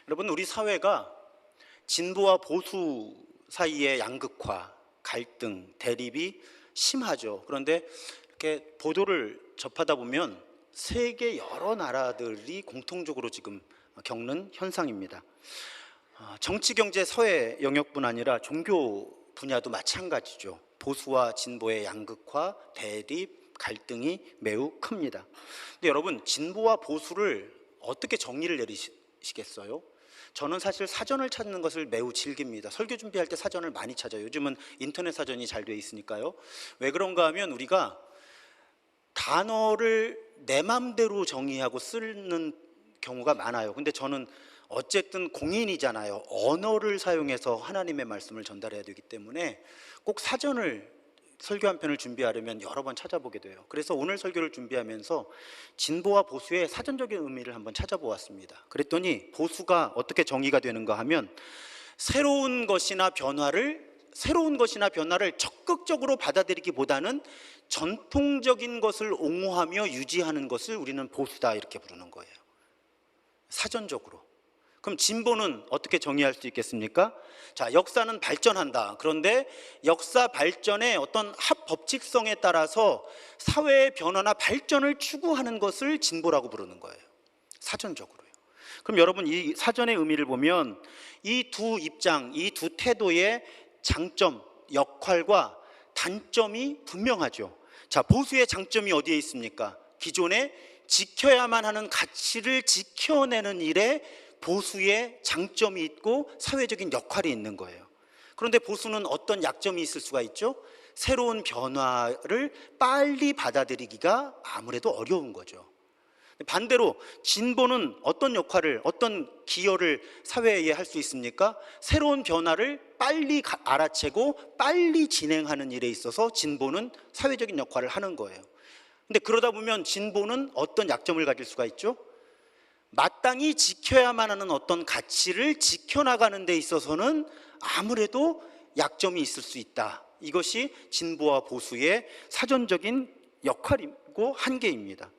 여러분, 우리 사회가 진보와 보수 사이의 양극화, 갈등, 대립이 심하죠. 그런데 이렇게 보도를 접하다 보면 세계 여러 나라들이 공통적으로 지금 겪는 현상입니다. 정치, 경제, 사회 영역뿐 아니라 종교 분야도 마찬가지죠. 보수와 진보의 양극화, 대립, 갈등이 매우 큽니다. 근데 여러분, 진보와 보수를 어떻게 정리를 내리시겠어요? 저는 사실 사전을 찾는 것을 매우 즐깁니다. 설교 준비할 때 사전을 많이 찾아요. 요즘은 인터넷 사전이 잘 돼 있으니까요. 왜 그런가 하면 우리가 단어를 내 맘대로 정의하고 쓰는 경우가 많아요. 근데 저는 어쨌든 공인이잖아요. 언어를 사용해서 하나님의 말씀을 전달해야 되기 때문에 꼭 사전을, 설교 한 편을 준비하려면 여러 번 찾아보게 돼요. 그래서 오늘 설교를 준비하면서 진보와 보수의 사전적인 의미를 한번 찾아보았습니다. 그랬더니 보수가 어떻게 정의가 되는가 하면 새로운 것이나 변화를 적극적으로 받아들이기보다는 전통적인 것을 옹호하며 유지하는 것을 우리는 보수다, 이렇게 부르는 거예요. 사전적으로. 그럼 진보는 어떻게 정의할 수 있겠습니까? 자, 역사는 발전한다. 그런데 역사 발전의 어떤 합법칙성에 따라서 사회의 변화나 발전을 추구하는 것을 진보라고 부르는 거예요. 사전적으로요. 그럼 여러분, 이 사전의 의미를 보면 이 두 입장, 이 두 태도의 장점, 역할과 단점이 분명하죠. 자, 보수의 장점이 어디에 있습니까? 기존에 지켜야만 하는 가치를 지켜내는 일에 보수의 장점이 있고 사회적인 역할이 있는 거예요. 그런데 보수는 어떤 약점이 있을 수가 있죠? 새로운 변화를 빨리 받아들이기가 아무래도 어려운 거죠. 반대로 진보는 어떤 역할을, 어떤 기여를 사회에 할 수 있습니까? 새로운 변화를 빨리 알아채고 빨리 진행하는 일에 있어서 진보는 사회적인 역할을 하는 거예요. 근데 그러다 보면 진보는 어떤 약점을 가질 수가 있죠? 마땅히 지켜야만 하는 어떤 가치를 지켜나가는 데 있어서는 아무래도 약점이 있을 수 있다. 이것이 진보와 보수의 사전적인 역할이고 한계입니다.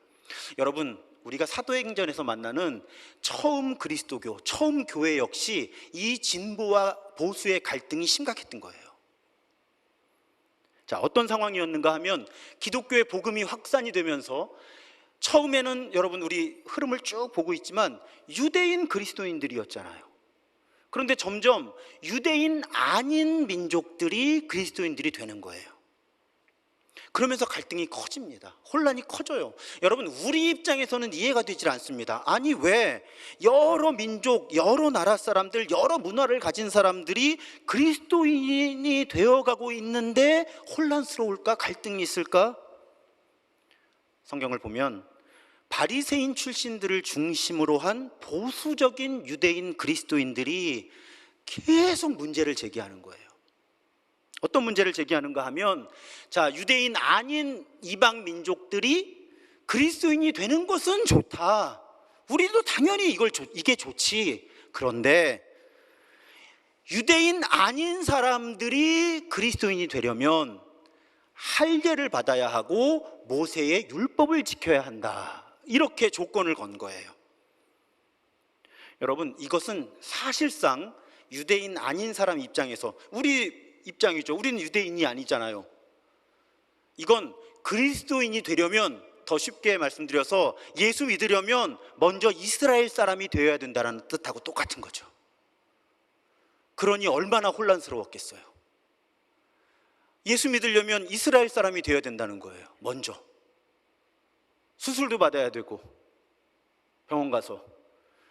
여러분, 우리가 사도행전에서 만나는 처음 그리스도교, 처음 교회 역시 이 진보와 보수의 갈등이 심각했던 거예요. 자, 어떤 상황이었는가 하면 기독교의 복음이 확산이 되면서 처음에는 여러분, 우리 흐름을 쭉 보고 있지만 유대인 그리스도인들이었잖아요. 그런데 점점 유대인 아닌 민족들이 그리스도인들이 되는 거예요. 그러면서 갈등이 커집니다. 혼란이 커져요. 여러분, 우리 입장에서는 이해가 되질 않습니다. 아니, 왜 여러 민족, 여러 나라 사람들, 여러 문화를 가진 사람들이 그리스도인이 되어가고 있는데 혼란스러울까? 갈등이 있을까? 성경을 보면 바리새인 출신들을 중심으로 한 보수적인 유대인 그리스도인들이 계속 문제를 제기하는 거예요. 어떤 문제를 제기하는가 하면, 자, 유대인 아닌 이방 민족들이 그리스도인이 되는 것은 좋다. 우리도 당연히 이게 좋지. 그런데 유대인 아닌 사람들이 그리스도인이 되려면 할례를 받아야 하고 모세의 율법을 지켜야 한다. 이렇게 조건을 건 거예요. 여러분, 이것은 사실상 유대인 아닌 사람 입장에서, 우리 입장이죠. 우리는 유대인이 아니잖아요. 이건 그리스도인이 되려면, 더 쉽게 말씀드려서 예수 믿으려면 먼저 이스라엘 사람이 되어야 된다는 뜻하고 똑같은 거죠. 그러니 얼마나 혼란스러웠겠어요. 예수 믿으려면 이스라엘 사람이 되어야 된다는 거예요. 먼저 수술도 받아야 되고, 병원 가서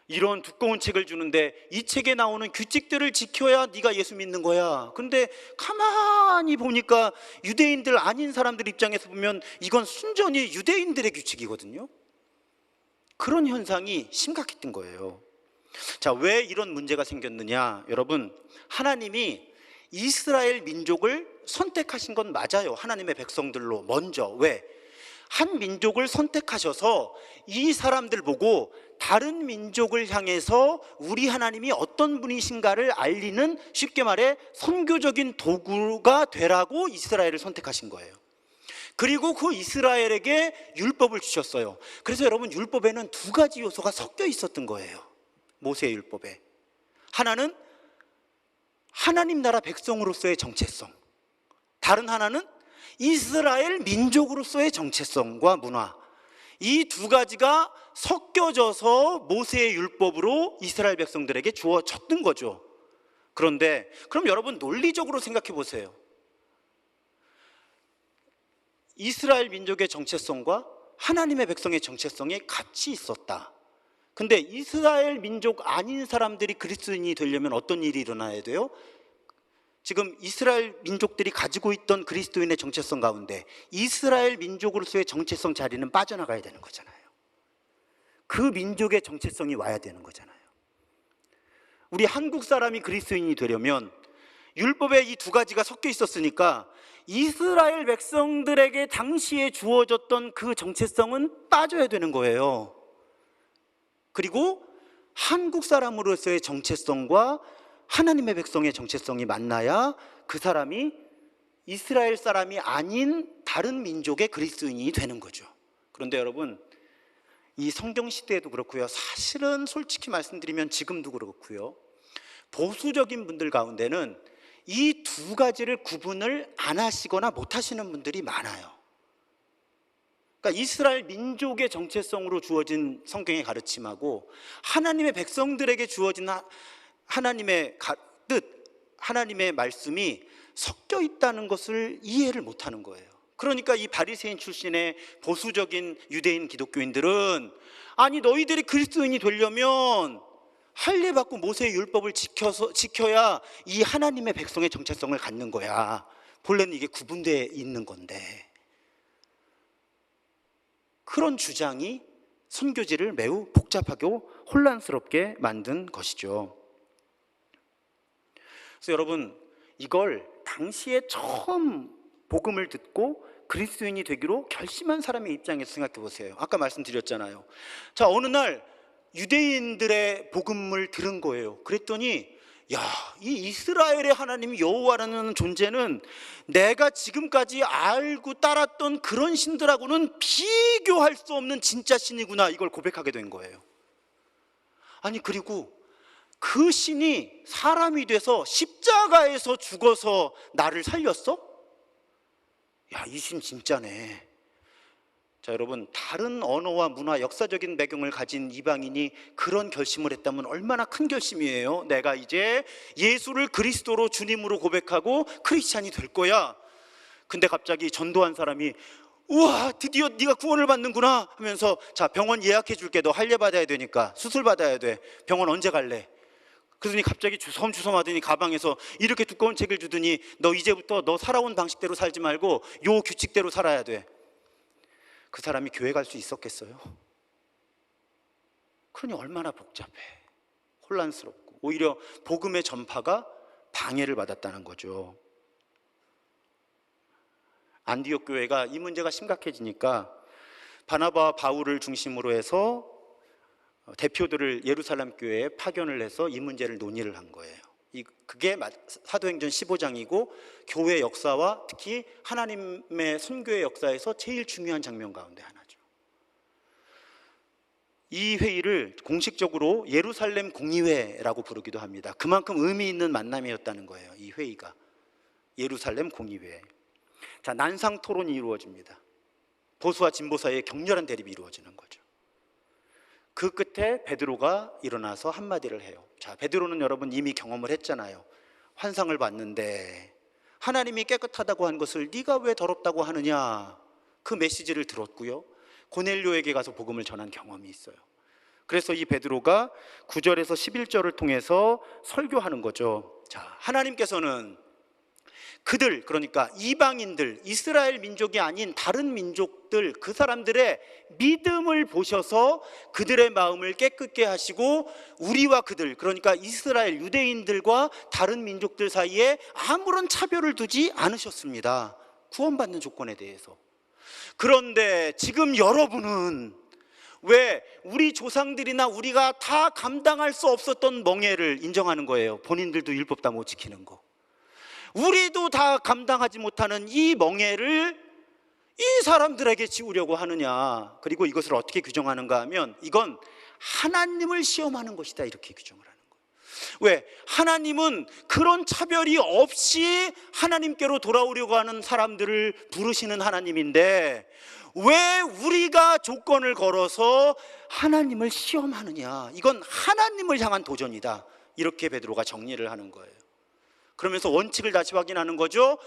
이런 두꺼운 책을 주는데 이 책에 나오는 규칙들을 지켜야 네가 예수 믿는 거야. 근데 가만히 보니까 유대인들 아닌 사람들 입장에서 보면 이건 순전히 유대인들의 규칙이거든요. 그런 현상이 심각했던 거예요. 자, 왜 이런 문제가 생겼느냐? 여러분, 하나님이 이스라엘 민족을 선택하신 건 맞아요. 하나님의 백성들로 먼저. 왜? 한 민족을 선택하셔서 이 사람들 보고 다른 민족을 향해서 우리 하나님이 어떤 분이신가를 알리는, 쉽게 말해 선교적인 도구가 되라고 이스라엘을 선택하신 거예요. 그리고 그 이스라엘에게 율법을 주셨어요. 그래서 여러분, 율법에는 두 가지 요소가 섞여 있었던 거예요. 모세의 율법에. 하나는 하나님 나라 백성으로서의 정체성, 다른 하나는 이스라엘 민족으로서의 정체성과 문화, 이 두 가지가 섞여져서 모세의 율법으로 이스라엘 백성들에게 주어졌던 거죠. 그런데 그럼 여러분 논리적으로 생각해 보세요. 이스라엘 민족의 정체성과 하나님의 백성의 정체성이 같이 있었다. 근데 이스라엘 민족 아닌 사람들이 그리스도인이 되려면 어떤 일이 일어나야 돼요? 지금 이스라엘 민족들이 가지고 있던 그리스도인의 정체성 가운데 이스라엘 민족으로서의 정체성 자리는 빠져나가야 되는 거잖아요. 그 민족의 정체성이 와야 되는 거잖아요. 우리 한국 사람이 그리스도인이 되려면 율법에 이 두 가지가 섞여 있었으니까 이스라엘 백성들에게 당시에 주어졌던 그 정체성은 빠져야 되는 거예요. 그리고 한국 사람으로서의 정체성과 하나님의 백성의 정체성이 만나야 그 사람이 이스라엘 사람이 아닌 다른 민족의 그리스도인이 되는 거죠. 그런데 여러분, 이 성경 시대에도 그렇고요, 사실은 솔직히 말씀드리면 지금도 그렇고요, 보수적인 분들 가운데는 이 두 가지를 구분을 안 하시거나 못 하시는 분들이 많아요. 그러니까 이스라엘 민족의 정체성으로 주어진 성경의 가르침하고 하나님의 백성들에게 주어진 하나님의 뜻, 하나님의 말씀이 섞여 있다는 것을 이해를 못하는 거예요. 그러니까 이 바리새인 출신의 보수적인 유대인 기독교인들은, 아니 너희들이 그리스도인이 되려면 할례 받고 모세의 율법을 지켜야 이 하나님의 백성의 정체성을 갖는 거야. 본래는 이게 구분되어 있는 건데. 그런 주장이 선교지를 매우 복잡하고 혼란스럽게 만든 것이죠. 그래서 여러분, 이걸 당시에 처음 복음을 듣고 그리스도인이 되기로 결심한 사람의 입장에서 생각해 보세요. 아까 말씀드렸잖아요. 자, 어느 날 유대인들의 복음을 들은 거예요. 그랬더니 야, 이 이스라엘의 하나님 여호와라는 존재는 내가 지금까지 알고 따랐던 그런 신들하고는 비교할 수 없는 진짜 신이구나, 이걸 고백하게 된 거예요. 아니, 그리고 그 신이 사람이 돼서 십자가에서 죽어서 나를 살렸어? 야, 이 신 진짜네. 자, 여러분, 다른 언어와 문화, 역사적인 배경을 가진 이방인이 그런 결심을 했다면 얼마나 큰 결심이에요. 내가 이제 예수를 그리스도로 주님으로 고백하고 크리스찬이 될 거야. 근데 갑자기 전도한 사람이 우와, 드디어 네가 구원을 받는구나 하면서, 자, 병원 예약해 줄게. 너 할례 받아야 되니까, 수술 받아야 돼. 병원 언제 갈래? 그러더니 갑자기 주섬주섬 하더니 가방에서 이렇게 두꺼운 책을 주더니 너 이제부터 너 살아온 방식대로 살지 말고 요 규칙대로 살아야 돼. 그 사람이 교회 갈 수 있었겠어요? 그러니 얼마나 복잡해, 혼란스럽고, 오히려 복음의 전파가 방해를 받았다는 거죠. 안디옥 교회가 이 문제가 심각해지니까 바나바와 바울을 중심으로 해서 대표들을 예루살렘 교회에 파견을 해서 이 문제를 논의를 한 거예요. 그게 사도행전 15장이고 교회 역사와 특히 하나님의 선교의 역사에서 제일 중요한 장면 가운데 하나죠. 이 회의를 공식적으로 예루살렘 공의회라고 부르기도 합니다. 그만큼 의미 있는 만남이었다는 거예요. 이 회의가 예루살렘 공의회. 자, 난상 토론이 이루어집니다. 보수와 진보 사이에 격렬한 대립이 이루어지는 거죠. 그 끝에 베드로가 일어나서 한마디를 해요. 자, 베드로는 여러분 이미 경험을 했잖아요. 환상을 봤는데 하나님이 깨끗하다고 한 것을 네가 왜 더럽다고 하느냐, 그 메시지를 들었고요, 고넬료에게 가서 복음을 전한 경험이 있어요. 그래서 이 베드로가 9절에서 11절을 통해서 설교하는 거죠. 자, 하나님께서는 그들, 그러니까 이방인들, 이스라엘 민족이 아닌 다른 민족들, 그 사람들의 믿음을 보셔서 그들의 마음을 깨끗게 하시고 우리와 그들, 그러니까 이스라엘 유대인들과 다른 민족들 사이에 아무런 차별을 두지 않으셨습니다. 구원받는 조건에 대해서. 그런데 지금 여러분은 왜 우리 조상들이나 우리가 다 감당할 수 없었던 멍해를 인정하는 거예요? 본인들도 율법 다 못 지키는 거. 우리도 다 감당하지 못하는 이 멍해를 이 사람들에게 지우려고 하느냐. 그리고 이것을 어떻게 규정하는가 하면 이건 하나님을 시험하는 것이다, 이렇게 규정을 하는 거예요. 왜? 하나님은 그런 차별이 없이 하나님께로 돌아오려고 하는 사람들을 부르시는 하나님인데 왜 우리가 조건을 걸어서 하나님을 시험하느냐? 이건 하나님을 향한 도전이다. 이렇게 베드로가 정리를 하는 거예요. 그러면서 원칙을 다시 확인하는 거죠.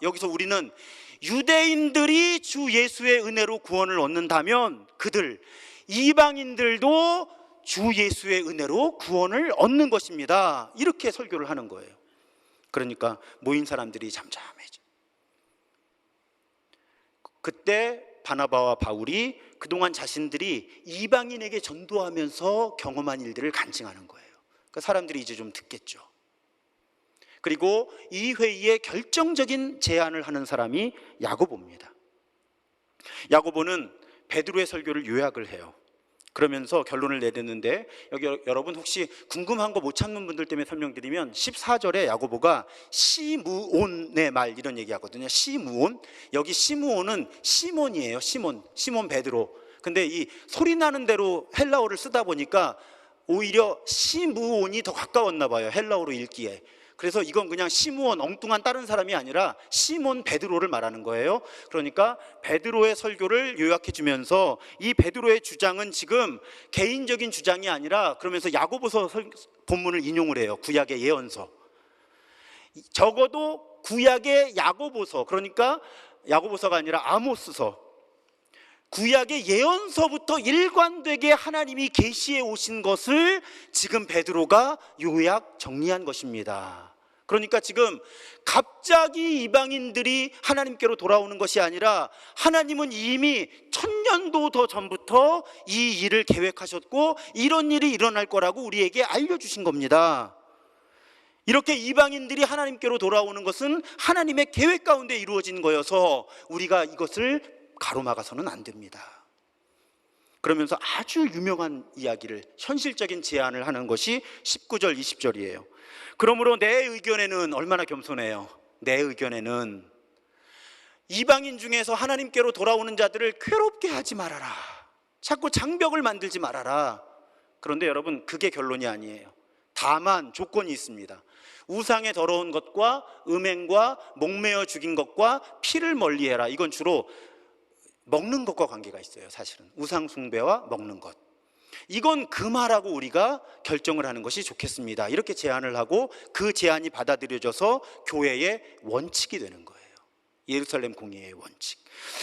여기서 우리는 유대인들이 주 예수의 은혜로 구원을 얻는다면 이방인들도 주 예수의 은혜로 구원을 얻는 것입니다. 이렇게 설교를 하는 거예요. 그러니까 모인 사람들이 잠잠해져. 그때 바나바와 바울이 그동안 자신들이 이방인에게 전도하면서 경험한 일들을 간증하는 거예요. 그러니까 사람들이 이제 좀 듣겠죠. 그리고 이 회의에 결정적인 제안을 하는 사람이 야고보입니다. 야고보는 베드로의 설교를 요약을 해요. 그러면서 결론을 내렸는데, 여기 여러분 혹시 궁금한 거 못 찾는 분들 때문에 설명드리면 14절에 야고보가 시므온의 말 이런 얘기하거든요. 시므온. 여기 시므온은 시몬이에요. 시몬 베드로. 근데 이 소리 나는 대로 헬라어를 쓰다 보니까 오히려 시므온이 더 가까웠나 봐요, 헬라어로 읽기에. 그래서 이건 그냥 시므온, 엉뚱한 다른 사람이 아니라 시몬 베드로를 말하는 거예요. 그러니까 베드로의 설교를 요약해 주면서 이 베드로의 주장은 지금 개인적인 주장이 아니라, 그러면서 야고보서 본문을 인용을 해요. 구약의 예언서. 적어도 구약의 야고보서, 그러니까 야고보서가 아니라 아모스서, 구약의 예언서부터 일관되게 하나님이 계시해 오신 것을 지금 베드로가 요약 정리한 것입니다. 그러니까 지금 갑자기 이방인들이 하나님께로 돌아오는 것이 아니라 하나님은 이미 1000년도 더 전부터 이 일을 계획하셨고 이런 일이 일어날 거라고 우리에게 알려주신 겁니다. 이렇게 이방인들이 하나님께로 돌아오는 것은 하나님의 계획 가운데 이루어진 거여서 우리가 이것을 가로막아서는 안 됩니다. 그러면서 아주 유명한 이야기를, 현실적인 제안을 하는 것이 19절 20절이에요. 그러므로 내 의견에는, 얼마나 겸손해요. 내 의견에는 이방인 중에서 하나님께로 돌아오는 자들을 괴롭게 하지 말아라. 자꾸 장벽을 만들지 말아라. 그런데 여러분, 그게 결론이 아니에요. 다만 조건이 있습니다. 우상의 더러운 것과 음행과 목매어 죽인 것과 피를 멀리해라. 이건 주로 먹는 것과 관계가 있어요. 사실은 우상 숭배와 먹는 것, 이건 금하라고 우리가 결정을 하는 것이 좋겠습니다. 이렇게 제안을 하고 그 제안이 받아들여져서 교회의 원칙이 되는 거예요. 예루살렘 공예의 원칙.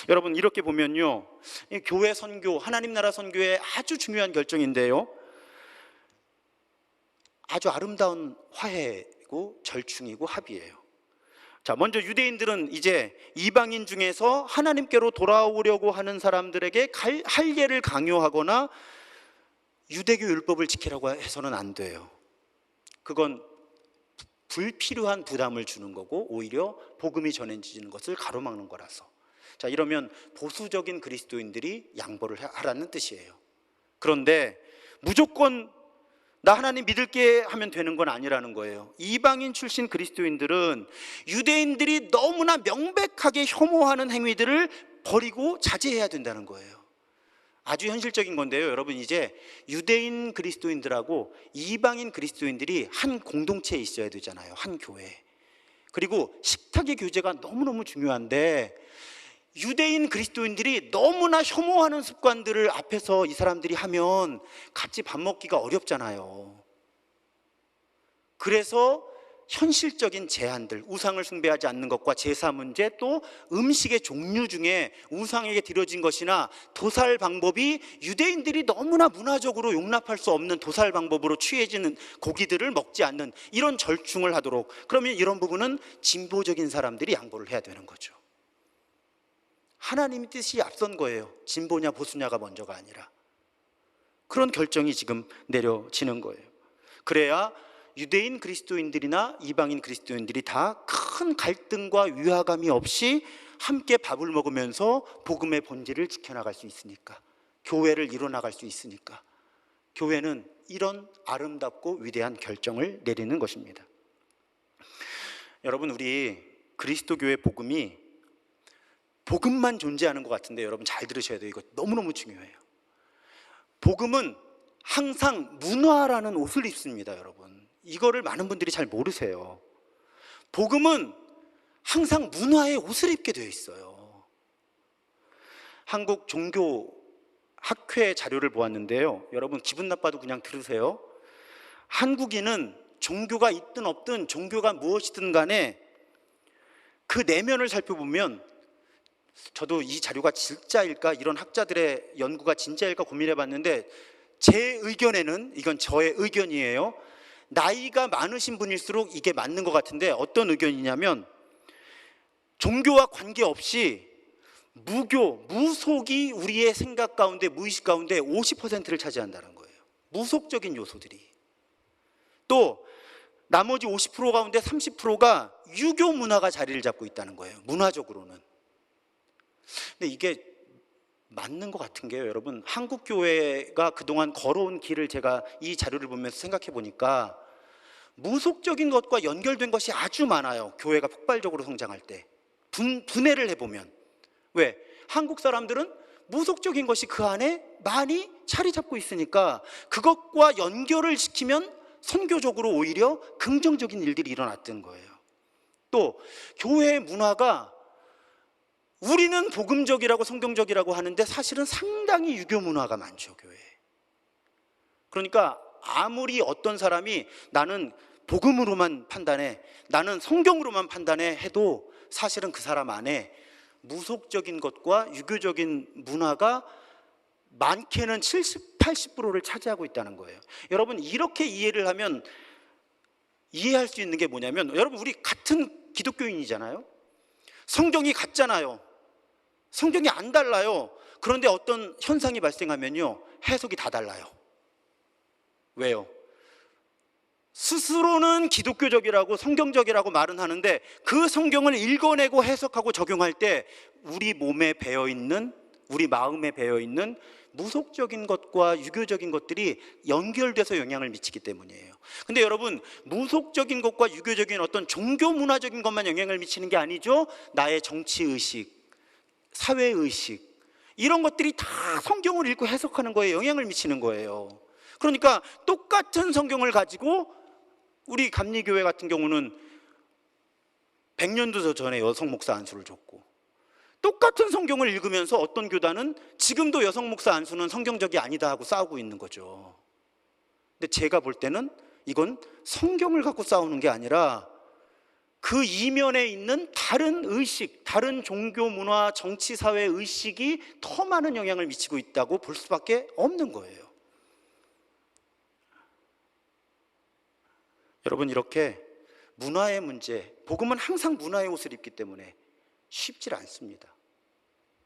여러분, 이렇게 보면요, 교회 선교, 하나님 나라 선교의 아주 중요한 결정인데요, 아주 아름다운 화해고 절충이고 합의예요. 자, 먼저 유대인들은 이제 이방인 중에서 하나님께로 돌아오려고 하는 사람들에게 할례를 강요하거나 유대교 율법을 지키라고 해서는 안 돼요. 그건 불필요한 부담을 주는 거고 오히려 복음이 전해지는 것을 가로막는 거라서. 자, 이러면 보수적인 그리스도인들이 양보를 하라는 뜻이에요. 그런데 무조건 나 하나님 믿을게 하면 되는 건 아니라는 거예요. 이방인 출신 그리스도인들은 유대인들이 너무나 명백하게 혐오하는 행위들을 버리고 자제해야 된다는 거예요. 아주 현실적인 건데요, 여러분, 이제 유대인 그리스도인들하고 이방인 그리스도인들이 한 공동체에 있어야 되잖아요. 한 교회. 그리고 식탁의 교제가 너무너무 중요한데 유대인 그리스도인들이 너무나 혐오하는 습관들을 앞에서 이 사람들이 하면 같이 밥 먹기가 어렵잖아요. 그래서 현실적인 제한들, 우상을 숭배하지 않는 것과 제사 문제, 또 음식의 종류 중에 우상에게 드려진 것이나 도살 방법이 유대인들이 너무나 문화적으로 용납할 수 없는 도살 방법으로 취해지는 고기들을 먹지 않는 이런 절충을 하도록, 그러면 이런 부분은 진보적인 사람들이 양보를 해야 되는 거죠. 하나님의 뜻이 앞선 거예요. 진보냐 보수냐가 먼저가 아니라. 그런 결정이 지금 내려지는 거예요. 그래야 유대인 그리스도인들이나 이방인 그리스도인들이 다 큰 갈등과 위화감이 없이 함께 밥을 먹으면서 복음의 본질을 지켜나갈 수 있으니까, 교회를 이뤄나갈 수 있으니까 교회는 이런 아름답고 위대한 결정을 내리는 것입니다. 여러분, 우리 그리스도교회 복음이 복음만 존재하는 것 같은데 여러분 잘 들으셔야 돼요. 이거 너무너무 중요해요. 복음은 항상 문화라는 옷을 입습니다, 여러분. 이거를 많은 분들이 잘 모르세요. 복음은 항상 문화의 옷을 입게 되어 있어요. 한국 종교 학회 자료를 보았는데요, 여러분 기분 나빠도 그냥 들으세요. 한국인은 종교가 있든 없든, 종교가 무엇이든 간에 그 내면을 살펴보면, 저도 이 자료가 진짜일까, 이런 학자들의 연구가 진짜일까 고민해 봤는데, 제 의견에는, 이건 저의 의견이에요, 나이가 많으신 분일수록 이게 맞는 것 같은데, 어떤 의견이냐면 종교와 관계없이 무교, 무속이 우리의 생각 가운데, 무의식 가운데 50%를 차지한다는 거예요. 무속적인 요소들이. 또 나머지 50% 가운데 30%가 유교 문화가 자리를 잡고 있다는 거예요, 문화적으로는. 근데 이게 맞는 것 같은 게요, 여러분, 한국 교회가 그동안 걸어온 길을 제가 이 자료를 보면서 생각해 보니까 무속적인 것과 연결된 것이 아주 많아요. 교회가 폭발적으로 성장할 때 분해를 해보면. 왜? 한국 사람들은 무속적인 것이 그 안에 많이 자리 잡고 있으니까 그것과 연결을 시키면 선교적으로 오히려 긍정적인 일들이 일어났던 거예요. 또 교회의 문화가, 우리는 복음적이라고 성경적이라고 하는데 사실은 상당히 유교 문화가 많죠, 교회에. 그러니까 아무리 어떤 사람이 나는 복음으로만 판단해, 나는 성경으로만 판단해 해도 사실은 그 사람 안에 무속적인 것과 유교적인 문화가 많게는 70, 80%를 차지하고 있다는 거예요. 여러분, 이렇게 이해를 하면 이해할 수 있는 게 뭐냐면, 여러분 우리 같은 기독교인이잖아요. 성경이 같잖아요. 성경이 안 달라요. 그런데 어떤 현상이 발생하면요, 해석이 다 달라요. 왜요? 스스로는 기독교적이라고 성경적이라고 말은 하는데 그 성경을 읽어내고 해석하고 적용할 때 우리 몸에 배어있는, 우리 마음에 배어있는 무속적인 것과 유교적인 것들이 연결돼서 영향을 미치기 때문이에요. 근데 여러분, 무속적인 것과 유교적인 어떤 종교 문화적인 것만 영향을 미치는 게 아니죠. 나의 정치의식, 사회의식, 이런 것들이 다 성경을 읽고 해석하는 거에 영향을 미치는 거예요. 그러니까 똑같은 성경을 가지고, 우리 감리교회 같은 경우는 100년도 전에 여성 목사 안수를 줬고, 똑같은 성경을 읽으면서 어떤 교단은 지금도 여성 목사 안수는 성경적이 아니다 하고 싸우고 있는 거죠. 근데 제가 볼 때는 이건 성경을 갖고 싸우는 게 아니라 그 이면에 있는 다른 의식, 다른 종교 문화, 정치, 사회 의식이 더 많은 영향을 미치고 있다고 볼 수밖에 없는 거예요. 여러분, 이렇게 문화의 문제, 복음은 항상 문화의 옷을 입기 때문에 쉽지 않습니다.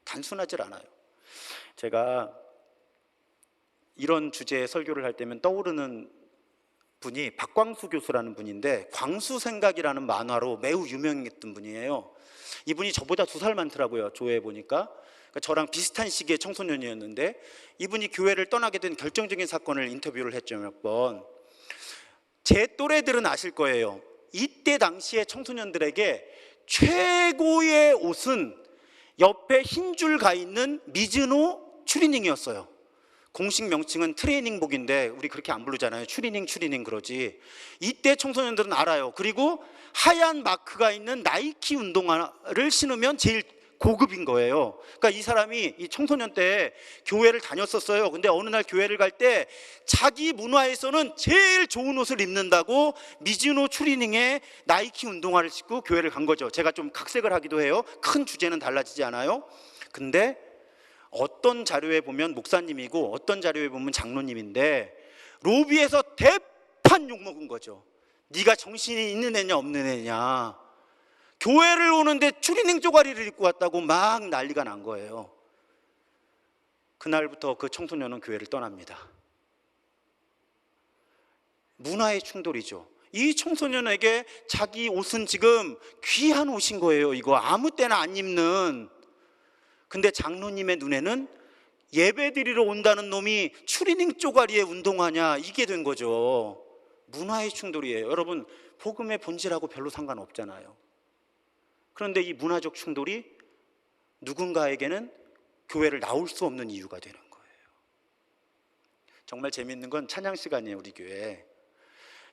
단순하질 않아요. 제가 이런 주제의 설교를 할 때면 떠오르는 분이 박광수 교수라는 분인데, 광수생각이라는 만화로 매우 유명했던 분이에요. 이분이 저보다 2살 많더라고요, 조회해 보니까. 그러니까 저랑 비슷한 시기의 청소년이었는데 이분이 교회를 떠나게 된 결정적인 사건을 인터뷰를 했죠, 몇 번. 제 또래들은 아실 거예요. 이때 당시의 청소년들에게 최고의 옷은 옆에 흰 줄 가 있는 미즈노 추리닝이었어요. 공식 명칭은 트레이닝복인데 우리 그렇게 안 부르잖아요. 추리닝 그러지. 이때 청소년들은 알아요. 그리고 하얀 마크가 있는 나이키 운동화를 신으면 제일 고급인 거예요. 그러니까 이 사람이 이 청소년 때 교회를 다녔었어요. 근데 어느 날 교회를 갈 때 자기 문화에서는 제일 좋은 옷을 입는다고 미즈노 추리닝에 나이키 운동화를 신고 교회를 간 거죠. 제가 좀 각색을 하기도 해요. 큰 주제는 달라지지 않아요. 근데 어떤 자료에 보면 목사님이고 어떤 자료에 보면 장로님인데 로비에서 대판 욕먹은 거죠. 네가 정신이 있는 애냐 없는 애냐. 교회를 오는데 추리닝 쪼가리를 입고 왔다고 막 난리가 난 거예요. 그날부터 그 청소년은 교회를 떠납니다. 문화의 충돌이죠. 이 청소년에게 자기 옷은 지금 귀한 옷인 거예요. 이거 아무 때나 안 입는. 근데 장로님의 눈에는 예배드리러 온다는 놈이 추리닝 쪼가리에 운동하냐, 이게 된 거죠. 문화의 충돌이에요. 여러분, 복음의 본질하고 별로 상관없잖아요. 그런데 이 문화적 충돌이 누군가에게는 교회를 나올 수 없는 이유가 되는 거예요. 정말 재밌는 건 찬양 시간이에요. 우리 교회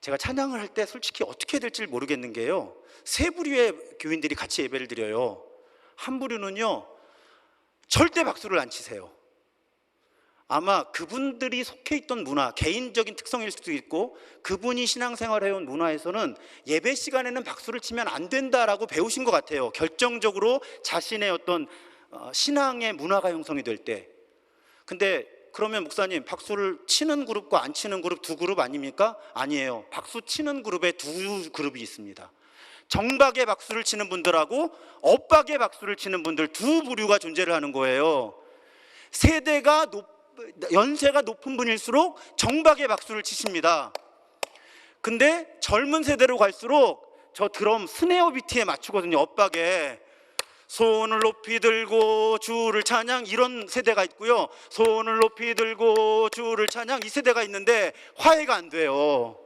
제가 찬양을 할 때 솔직히 어떻게 해야 될지 모르겠는 게요, 세 부류의 교인들이 같이 예배를 드려요. 한 부류는요 절대 박수를 안 치세요. 아마 그분들이 속해 있던 문화, 개인적인 특성일 수도 있고 그분이 신앙생활 해온 문화에서는 예배 시간에는 박수를 치면 안 된다라고 배우신 것 같아요. 결정적으로 자신의 어떤 신앙의 문화가 형성이 될 때. 근데 그러면 목사님, 박수를 치는 그룹과 안 치는 그룹 두 그룹 아닙니까? 아니에요. 박수 치는 그룹에 두 그룹이 있습니다. 정박의 박수를 치는 분들하고 엇박의 박수를 치는 분들, 두 부류가 존재를 하는 거예요. 연세가 높은 분일수록 정박의 박수를 치십니다. 근데 젊은 세대로 갈수록 저 드럼 스네어 비트에 맞추거든요. 엇박에 손을 높이 들고 주를 찬양, 이런 세대가 있고요, 손을 높이 들고 주를 찬양, 이 세대가 있는데 화해가 안 돼요.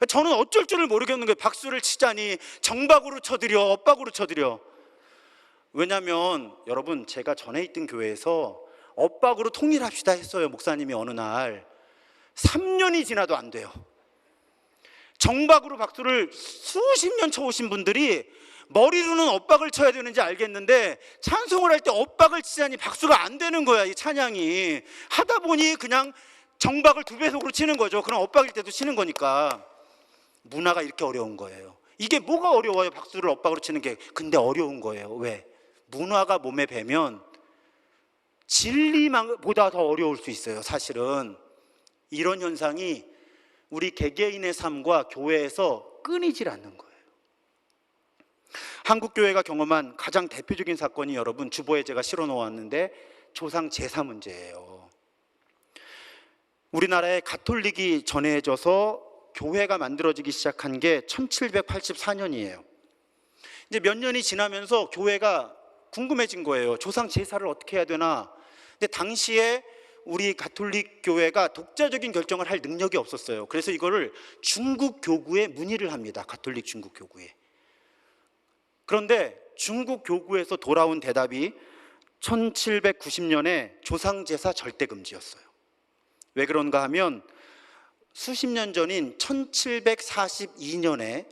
저는 어쩔 줄을 모르겠는 거예요. 박수를 치자니 정박으로 쳐드려, 엇박으로 쳐드려. 왜냐하면 여러분, 제가 전에 있던 교회에서 엇박으로 통일합시다 했어요. 목사님이 어느 날. 3년이 지나도 안 돼요. 정박으로 박수를 수십 년 쳐오신 분들이 머리로는 엇박을 쳐야 되는지 알겠는데 찬송을 할 때 엇박을 치자니 박수가 안 되는 거야. 이 찬양이 하다 보니 그냥 정박을 2배속으로 치는 거죠. 그럼 엇박일 때도 치는 거니까. 문화가 이렇게 어려운 거예요. 이게 뭐가 어려워요? 박수를 엇박으로 치는 게. 근데 어려운 거예요. 왜? 문화가 몸에 배면 진리보다 더 어려울 수 있어요. 사실은 이런 현상이 우리 개개인의 삶과 교회에서 끊이질 않는 거예요. 한국교회가 경험한 가장 대표적인 사건이, 여러분 주보에 제가 실어 놓았는데, 조상 제사 문제예요. 우리나라에 가톨릭이 전해져서 교회가 만들어지기 시작한 게 1784년이에요. 이제 몇 년이 지나면서 교회가 궁금해진 거예요. 조상 제사를 어떻게 해야 되나. 근데 당시에 우리 가톨릭 교회가 독자적인 결정을 할 능력이 없었어요. 그래서 이거를 중국 교구에 문의를 합니다. 가톨릭 중국 교구에. 그런데 중국 교구에서 돌아온 대답이 1790년에 조상제사 절대금지였어요. 왜 그런가 하면 수십 년 전인 1742년에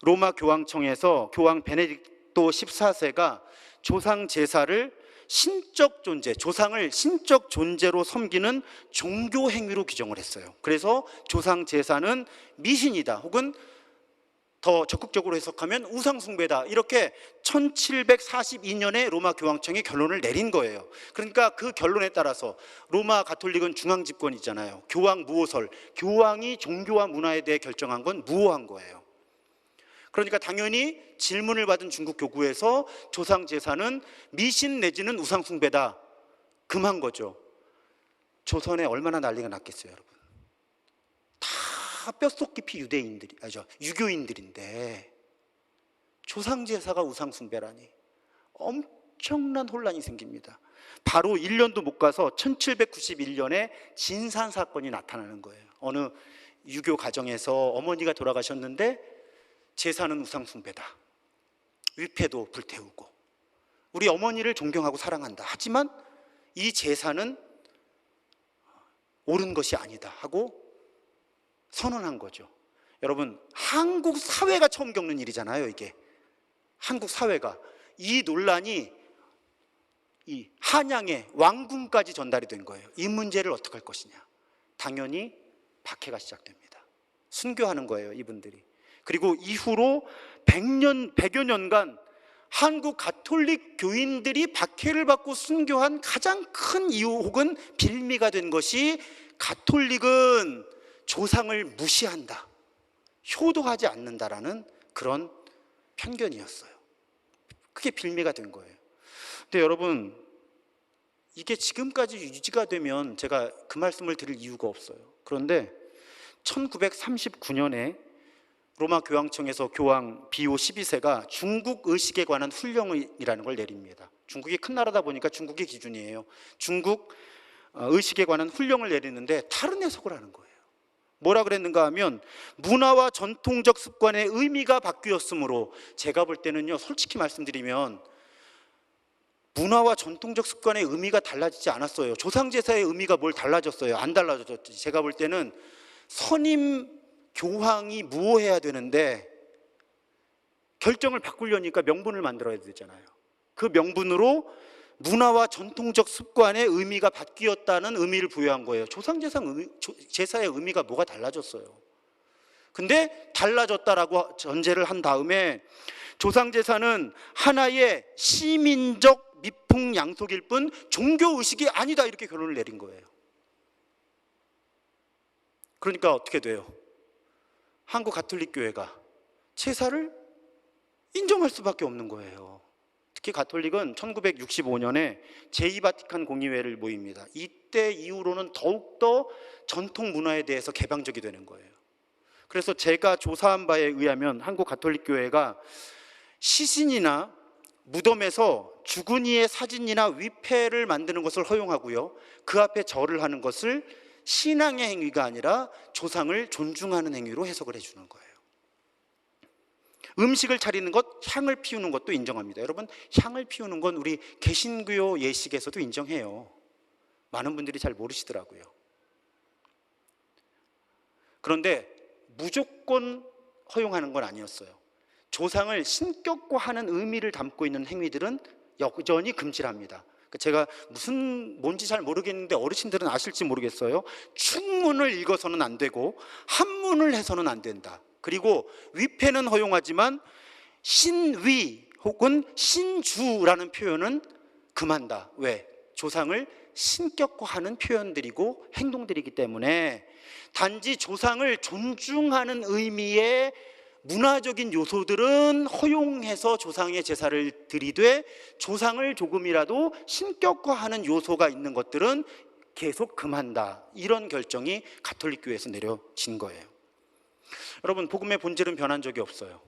로마 교황청에서 교황 베네딕토 14세가 조상제사를 신적 존재, 조상을 신적 존재로 섬기는 종교 행위로 규정을 했어요. 그래서 조상제사는 미신이다, 혹은 더 적극적으로 해석하면 우상숭배다, 이렇게 1742년에 로마 교황청이 결론을 내린 거예요. 그러니까 그 결론에 따라서 로마 가톨릭은 중앙집권이잖아요. 교황 무호설, 교황이 종교와 문화에 대해 결정한 건 무호한 거예요. 그러니까 당연히 질문을 받은 중국 교구에서 조상제사는 미신 내지는 우상숭배다, 금한 거죠. 조선에 얼마나 난리가 났겠어요, 여러분. 다 뼛속 깊이 유교인들인데 조상제사가 우상숭배라니 엄청난 혼란이 생깁니다. 바로 1년도 못 가서 1791년에 진산사건이 나타나는 거예요. 어느 유교 가정에서 어머니가 돌아가셨는데 제사는 우상숭배다, 위패도 불태우고 우리 어머니를 존경하고 사랑한다, 하지만 이 제사는 옳은 것이 아니다 하고 선언한 거죠. 여러분, 한국 사회가 처음 겪는 일이잖아요. 이게 한국 사회가, 이 논란이 이 한양의 왕궁까지 전달이 된 거예요. 이 문제를 어떻게 할 것이냐. 당연히 박해가 시작됩니다. 순교하는 거예요, 이분들이. 그리고 이후로 100여 년간 한국 가톨릭 교인들이 박해를 받고 순교한 가장 큰 이유 혹은 빌미가 된 것이, 가톨릭은 조상을 무시한다, 효도하지 않는다라는 그런 편견이었어요. 그게 빌미가 된 거예요. 근데 여러분, 이게 지금까지 유지가 되면 제가 그 말씀을 드릴 이유가 없어요. 그런데 1939년에 로마 교황청에서 교황 비오 12세가 중국 의식에 관한 훈령이라는 걸 내립니다. 중국이 큰 나라다 보니까 중국의 기준이에요. 중국 의식에 관한 훈령을 내리는데 다른 해석을 하는 거예요. 뭐라 그랬는가 하면, 문화와 전통적 습관의 의미가 바뀌었으므로, 제가 볼 때는요, 솔직히 말씀드리면 문화와 전통적 습관의 의미가 달라지지 않았어요. 조상제사의 의미가 뭘 달라졌어요? 안 달라졌죠. 제가 볼 때는 선임 교황이 무엇해야 되는데 결정을 바꾸려니까 명분을 만들어야 되잖아요. 그 명분으로 문화와 전통적 습관의 의미가 바뀌었다는 의미를 부여한 거예요. 제사의 의미가 뭐가 달라졌어요? 근데 달라졌다라고 전제를 한 다음에 조상제사는 하나의 시민적 미풍양속일 뿐 종교의식이 아니다, 이렇게 결론을 내린 거예요. 그러니까 어떻게 돼요? 한국 가톨릭 교회가 제사를 인정할 수밖에 없는 거예요. 특히 가톨릭은 1965년에 제2바티칸 공의회를 모입니다. 이때 이후로는 더욱더 전통 문화에 대해서 개방적이 되는 거예요. 그래서 제가 조사한 바에 의하면 한국 가톨릭 교회가 시신이나 무덤에서 죽은 이의 사진이나 위패를 만드는 것을 허용하고요, 그 앞에 절을 하는 것을 신앙의 행위가 아니라 조상을 존중하는 행위로 해석을 해주는 거예요. 음식을 차리는 것, 향을 피우는 것도 인정합니다. 여러분, 향을 피우는 건 우리 개신교 예식에서도 인정해요. 많은 분들이 잘 모르시더라고요. 그런데 무조건 허용하는 건 아니었어요. 조상을 신격화하는 의미를 담고 있는 행위들은 여전히 금지합니다. 제가 뭔지 잘 모르겠는데 어르신들은 아실지 모르겠어요. 충문을 읽어서는 안 되고 한문을 해서는 안 된다. 그리고 위패는 허용하지만 신위 혹은 신주라는 표현은 금한다. 왜? 조상을 신격화하는 표현들이고 행동들이기 때문에 단지 조상을 존중하는 의미의 문화적인 요소들은 허용해서 조상의 제사를 드리되 조상을 조금이라도 신격화하는 요소가 있는 것들은 계속 금한다. 이런 결정이 가톨릭 교회에서 내려진 거예요. 여러분, 복음의 본질은 변한 적이 없어요.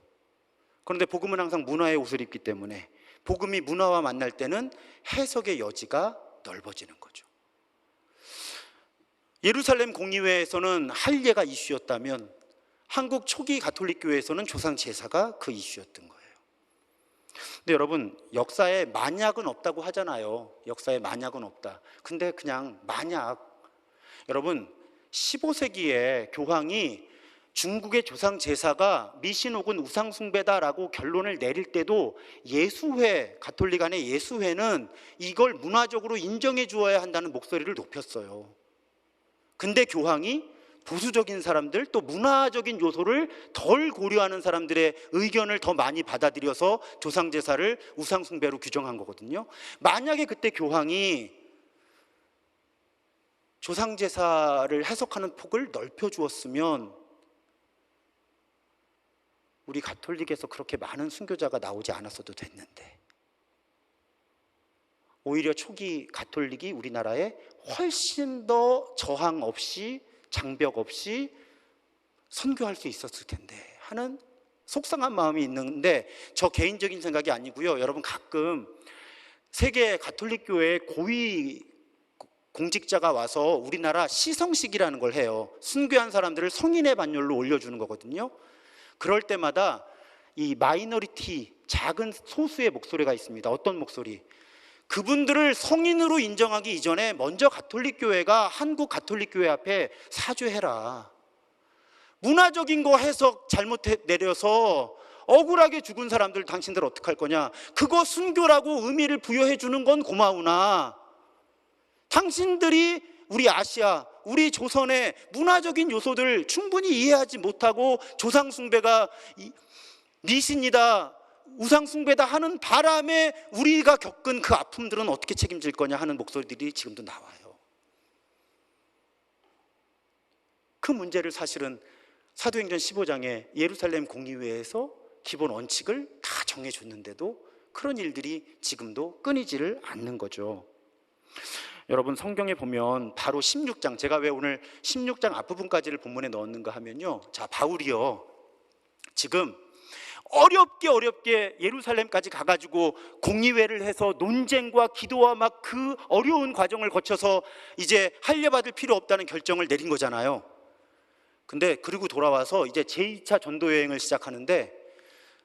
그런데 복음은 항상 문화의 옷을 입기 때문에 복음이 문화와 만날 때는 해석의 여지가 넓어지는 거죠. 예루살렘 공의회에서는 할례가 이슈였다면 한국 초기 가톨릭 교회에서는 조상 제사가 그 이슈였던 거예요. 근데 여러분, 역사에 만약은 없다고 하잖아요. 역사에 만약은 없다. 근데 그냥 만약, 여러분 15세기에 교황이 중국의 조상 제사가 미신 혹은 우상 숭배다라고 결론을 내릴 때도 예수회, 가톨릭 안의 예수회는 이걸 문화적으로 인정해 주어야 한다는 목소리를 높였어요. 근데 교황이 보수적인 사람들, 또 문화적인 요소를 덜 고려하는 사람들의 의견을 더 많이 받아들여서 조상 제사를 우상 숭배로 규정한 거거든요. 만약에 그때 교황이 조상 제사를 해석하는 폭을 넓혀 주었으면 우리 가톨릭에서 그렇게 많은 순교자가 나오지 않았어도 됐는데, 오히려 초기 가톨릭이 우리나라에 훨씬 더 저항 없이, 장벽 없이 선교할 수 있었을 텐데 하는 속상한 마음이 있는데, 저 개인적인 생각이 아니고요. 여러분, 가끔 세계 가톨릭 교회 고위 공직자가 와서 우리나라 시성식이라는 걸 해요. 순교한 사람들을 성인의 반열로 올려주는 거거든요. 그럴 때마다 이 마이너리티, 작은 소수의 목소리가 있습니다. 어떤 목소리? 그분들을 성인으로 인정하기 이전에 먼저 가톨릭 교회가 한국 가톨릭 교회 앞에 사죄해라. 문화적인 거 해석 잘못 내려서 억울하게 죽은 사람들 당신들 어떡할 거냐? 그거 순교라고 의미를 부여해 주는 건 고마우나 당신들이 우리 아시아, 우리 조선의 문화적인 요소들 충분히 이해하지 못하고 조상 숭배가 미신이다, 우상 숭배다 하는 바람에 우리가 겪은 그 아픔들은 어떻게 책임질 거냐 하는 목소리들이 지금도 나와요. 그 문제를 사실은 사도행전 15장에 예루살렘 공의회에서 기본 원칙을 다 정해줬는데도 그런 일들이 지금도 끊이지를 않는 거죠. 여러분, 성경에 보면 바로 16장, 제가 왜 오늘 16장 앞부분까지를 본문에 넣었는가 하면요, 자, 바울이요 지금 어렵게 예루살렘까지 가가지고 공의회를 해서 논쟁과 기도와 막 그 어려운 과정을 거쳐서 이제 할례받을 필요 없다는 결정을 내린 거잖아요. 근데 그리고 돌아와서 이제 제2차 전도 여행을 시작하는데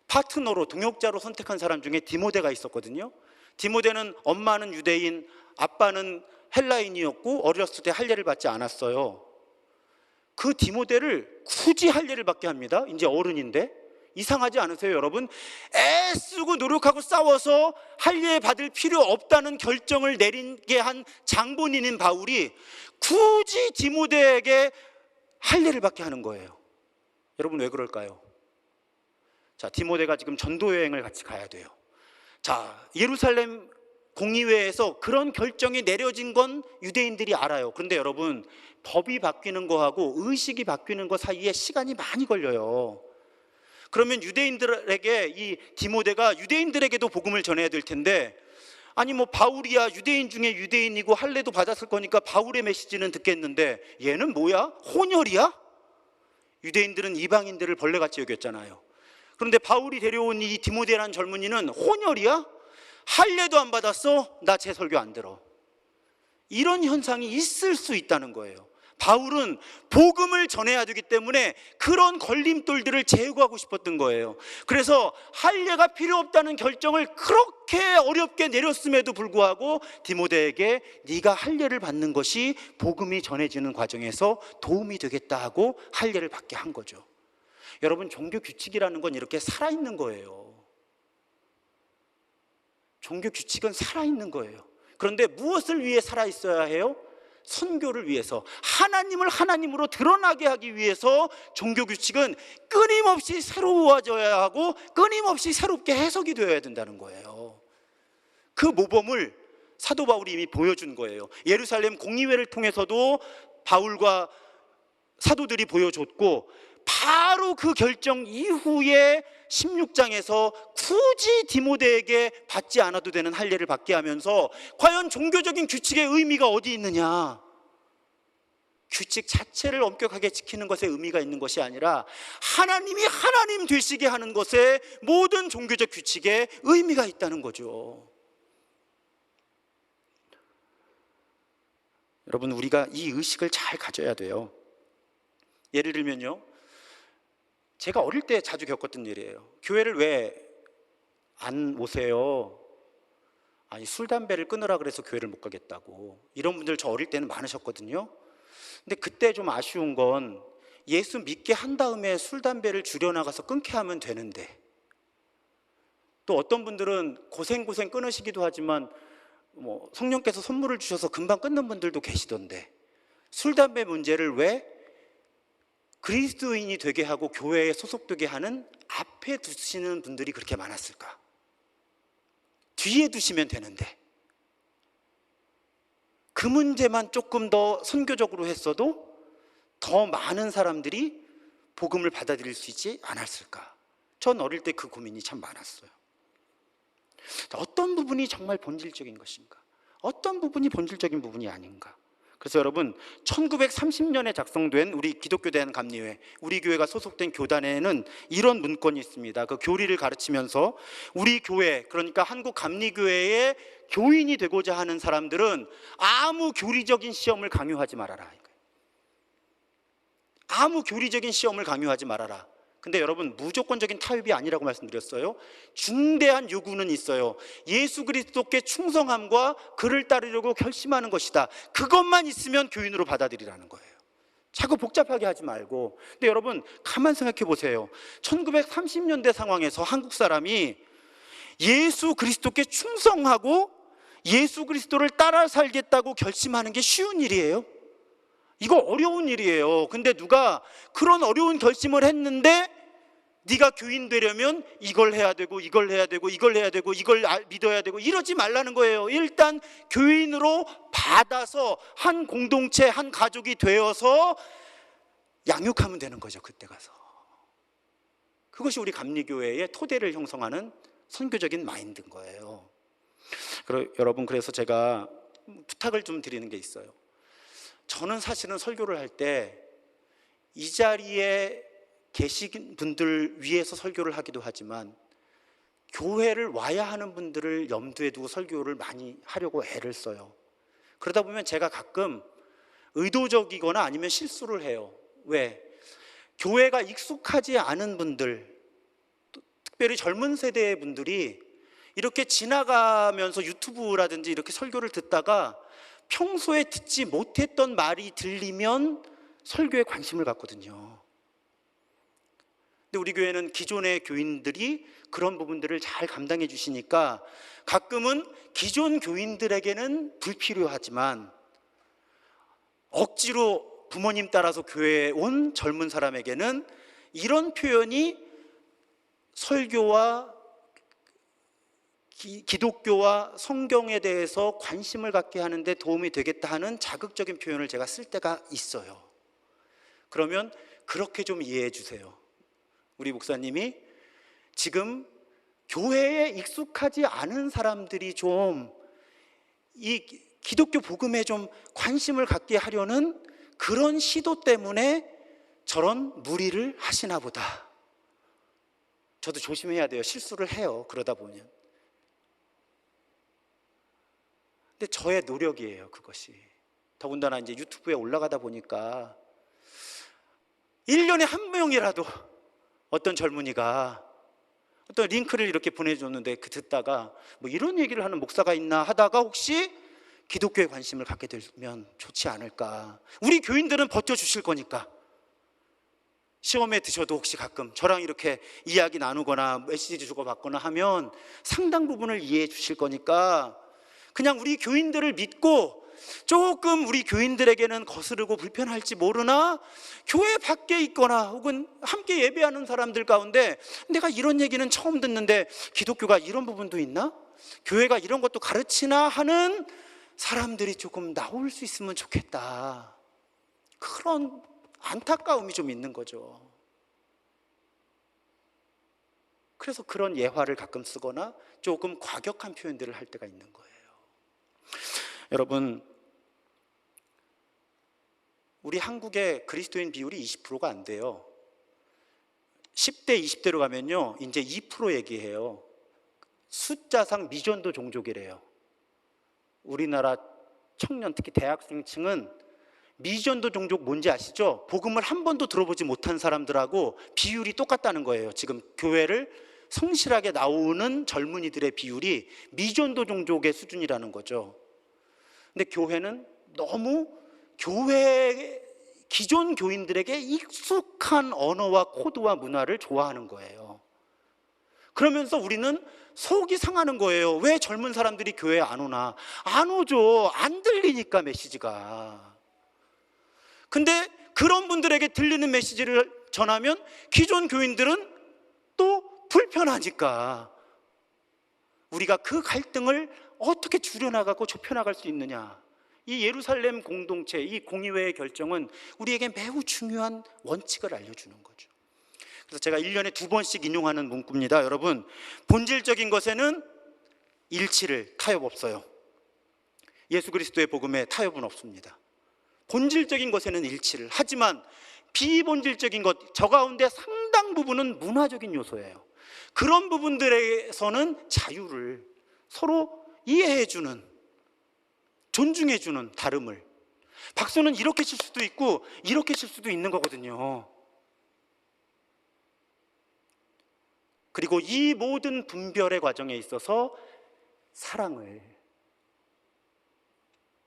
파트너로, 동역자로 선택한 사람 중에 디모데가 있었거든요. 디모데는 엄마는 유대인, 아빠는 헬라인이었고 어렸을 때 할례를 받지 않았어요. 그 디모데를 굳이 할례를 받게 합니다. 이제 어른인데. 이상하지 않으세요, 여러분? 애쓰고 노력하고 싸워서 할례 받을 필요 없다는 결정을 내리게 한 장본인인 바울이 굳이 디모데에게 할례를 받게 하는 거예요. 여러분, 왜 그럴까요? 자, 디모데가 지금 전도 여행을 같이 가야 돼요. 자, 예루살렘 공의회에서 그런 결정이 내려진 건 유대인들이 알아요. 그런데 여러분, 법이 바뀌는 거하고 의식이 바뀌는 거 사이에 시간이 많이 걸려요. 그러면 유대인들에게 이 디모데가 유대인들에게도 복음을 전해야 될 텐데, 아니 뭐 바울이야 유대인 중에 유대인이고 할례도 받았을 거니까 바울의 메시지는 듣겠는데 얘는 뭐야? 혼혈이야? 유대인들은 이방인들을 벌레같이 여겼잖아요. 그런데 바울이 데려온 이 디모데라는 젊은이는 혼혈이야? 할례도 안 받았어? 나 제 설교 안 들어. 이런 현상이 있을 수 있다는 거예요. 바울은 복음을 전해야 되기 때문에 그런 걸림돌들을 제거하고 싶었던 거예요. 그래서 할례가 필요 없다는 결정을 그렇게 어렵게 내렸음에도 불구하고 디모데에게 네가 할례를 받는 것이 복음이 전해지는 과정에서 도움이 되겠다 하고 할례를 받게 한 거죠. 여러분, 종교 규칙이라는 건 이렇게 살아있는 거예요. 종교 규칙은 살아있는 거예요. 그런데 무엇을 위해 살아있어야 해요? 선교를 위해서, 하나님을 하나님으로 드러나게 하기 위해서 종교 규칙은 끊임없이 새로워져야 하고 끊임없이 새롭게 해석이 되어야 된다는 거예요. 그 모범을 사도 바울이 이미 보여준 거예요. 예루살렘 공의회를 통해서도 바울과 사도들이 보여줬고, 바로 그 결정 이후에 16장에서 굳이 디모데에게 받지 않아도 되는 할례를 받게 하면서 과연 종교적인 규칙의 의미가 어디 있느냐? 규칙 자체를 엄격하게 지키는 것에 의미가 있는 것이 아니라 하나님이 하나님 되시게 하는 것에 모든 종교적 규칙에 의미가 있다는 거죠. 여러분, 우리가 이 의식을 잘 가져야 돼요. 예를 들면요, 제가 어릴 때 자주 겪었던 일이에요. 교회를 왜 안 오세요? 아니, 술 담배를 끊으라 그래서 교회를 못 가겠다고. 이런 분들 저 어릴 때는 많으셨거든요. 근데 그때 좀 아쉬운 건 예수 믿게 한 다음에 술 담배를 줄여나가서 끊게 하면 되는데, 또 어떤 분들은 고생 끊으시기도 하지만 뭐 성령께서 선물을 주셔서 금방 끊는 분들도 계시던데, 술 담배 문제를 왜 그리스도인이 되게 하고 교회에 소속되게 하는 앞에 두시는 분들이 그렇게 많았을까? 뒤에 두시면 되는데, 그 문제만 조금 더 선교적으로 했어도 더 많은 사람들이 복음을 받아들일 수 있지 않았을까? 전 어릴 때 그 고민이 참 많았어요. 어떤 부분이 정말 본질적인 것인가? 어떤 부분이 본질적인 부분이 아닌가? 그래서 여러분, 1930년에 작성된 우리 기독교 대한감리회, 우리 교회가 소속된 교단에는 이런 문건이 있습니다. 그 교리를 가르치면서 우리 교회, 그러니까 한국감리교회의 교인이 되고자 하는 사람들은 아무 교리적인 시험을 강요하지 말아라. 아무 교리적인 시험을 강요하지 말아라. 근데 여러분, 무조건적인 타협이 아니라고 말씀드렸어요. 중대한 요구는 있어요. 예수 그리스도께 충성함과 그를 따르려고 결심하는 것이다. 그것만 있으면 교인으로 받아들이라는 거예요. 자꾸 복잡하게 하지 말고. 근데 여러분, 가만 생각해 보세요. 1930년대 상황에서 한국 사람이 예수 그리스도께 충성하고 예수 그리스도를 따라 살겠다고 결심하는 게 쉬운 일이에요? 이거 어려운 일이에요. 근데 누가 그런 어려운 결심을 했는데 네가 교인 되려면 이걸 해야 되고 이걸 해야 되고 이걸 해야 되고 이걸 믿어야 되고 이러지 말라는 거예요. 일단 교인으로 받아서 한 공동체, 한 가족이 되어서 양육하면 되는 거죠. 그때 가서. 그것이 우리 감리교회의 토대를 형성하는 선교적인 마인드인 거예요. 여러분, 그래서 제가 부탁을 좀 드리는 게 있어요. 저는 사실은 설교를 할 때 이 자리에 계신 분들 위해서 설교를 하기도 하지만 교회를 와야 하는 분들을 염두에 두고 설교를 많이 하려고 애를 써요. 그러다 보면 제가 가끔 의도적이거나 아니면 실수를 해요. 왜? 교회가 익숙하지 않은 분들, 특별히 젊은 세대의 분들이 이렇게 지나가면서 유튜브라든지 이렇게 설교를 듣다가 평소에 듣지 못했던 말이 들리면 설교에 관심을 갖거든요. 근데 우리 교회는 기존의 교인들이 그런 부분들을 잘 감당해 주시니까 가끔은 기존 교인들에게는 불필요하지만 억지로 부모님 따라서 교회에 온 젊은 사람에게는 이런 표현이 설교와 기독교와 성경에 대해서 관심을 갖게 하는데 도움이 되겠다 하는 자극적인 표현을 제가 쓸 때가 있어요. 그러면 그렇게 좀 이해해 주세요. 우리 목사님이 지금 교회에 익숙하지 않은 사람들이 좀 이 기독교 복음에 좀 관심을 갖게 하려는 그런 시도 때문에 저런 무리를 하시나 보다. 저도 조심해야 돼요. 실수를 해요. 그러다 보면. 근데 저의 노력이에요, 그것이. 더군다나 이제 유튜브에 올라가다 보니까 1년에 한 명이라도 어떤 젊은이가 어떤 링크를 이렇게 보내줬는데 그 듣다가 뭐 이런 얘기를 하는 목사가 있나 하다가 혹시 기독교에 관심을 갖게 되면 좋지 않을까. 우리 교인들은 버텨주실 거니까. 시험에 드셔도 혹시 가끔 저랑 이렇게 이야기 나누거나 메시지 주고받거나 하면 상당 부분을 이해해 주실 거니까 그냥 우리 교인들을 믿고 조금 우리 교인들에게는 거스르고 불편할지 모르나 교회 밖에 있거나 혹은 함께 예배하는 사람들 가운데 내가 이런 얘기는 처음 듣는데 기독교가 이런 부분도 있나? 교회가 이런 것도 가르치나 하는 사람들이 조금 나올 수 있으면 좋겠다. 그런 안타까움이 좀 있는 거죠. 그래서 그런 예화를 가끔 쓰거나 조금 과격한 표현들을 할 때가 있는 거예요. 여러분, 우리 한국의 그리스도인 비율이 20%가 안 돼요. 10대, 20대로 가면요 이제 2% 얘기해요. 숫자상 미전도 종족이래요. 우리나라 청년, 특히 대학생층은 미전도 종족 뭔지 아시죠? 복음을 한 번도 들어보지 못한 사람들하고 비율이 똑같다는 거예요. 지금 교회를 성실하게 나오는 젊은이들의 비율이 미전도 종족의 수준이라는 거죠. 근데 교회는 너무 교회 기존 교인들에게 익숙한 언어와 코드와 문화를 좋아하는 거예요. 그러면서 우리는 속이 상하는 거예요. 왜 젊은 사람들이 교회에 안 오나? 안 오죠. 안 들리니까 메시지가. 근데 그런 분들에게 들리는 메시지를 전하면 기존 교인들은 또 불편하니까 우리가 그 갈등을 어떻게 줄여나가고 좁혀나갈 수 있느냐. 이 예루살렘 공동체, 이 공의회의 결정은 우리에게 매우 중요한 원칙을 알려주는 거죠. 그래서 제가 1년에 2번씩 인용하는 문구입니다. 여러분, 본질적인 것에는 일치를, 타협 없어요. 예수 그리스도의 복음에 타협은 없습니다. 본질적인 것에는 일치를, 하지만 비본질적인 것, 저 가운데 상당 부분은 문화적인 요소예요. 그런 부분들에서는 자유를 서로 이해해주는, 존중해주는 다름을. 박수는 이렇게 칠 수도 있고 이렇게 칠 수도 있는 거거든요. 그리고 이 모든 분별의 과정에 있어서 사랑을,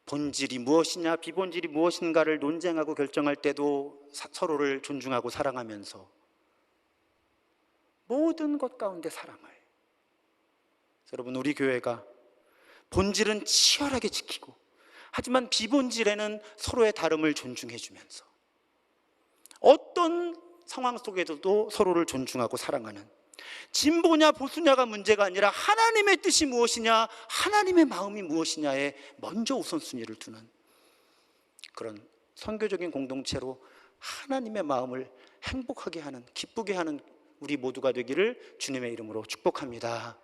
본질이 무엇이냐 비본질이 무엇인가를 논쟁하고 결정할 때도 서로를 존중하고 사랑하면서 모든 것 가운데 사랑을. 여러분, 우리 교회가 본질은 치열하게 지키고 하지만 비본질에는 서로의 다름을 존중해 주면서 어떤 상황 속에서도 서로를 존중하고 사랑하는, 진보냐 보수냐가 문제가 아니라 하나님의 뜻이 무엇이냐, 하나님의 마음이 무엇이냐에 먼저 우선순위를 두는 그런 선교적인 공동체로 하나님의 마음을 행복하게 하는, 기쁘게 하는 우리 모두가 되기를 주님의 이름으로 축복합니다.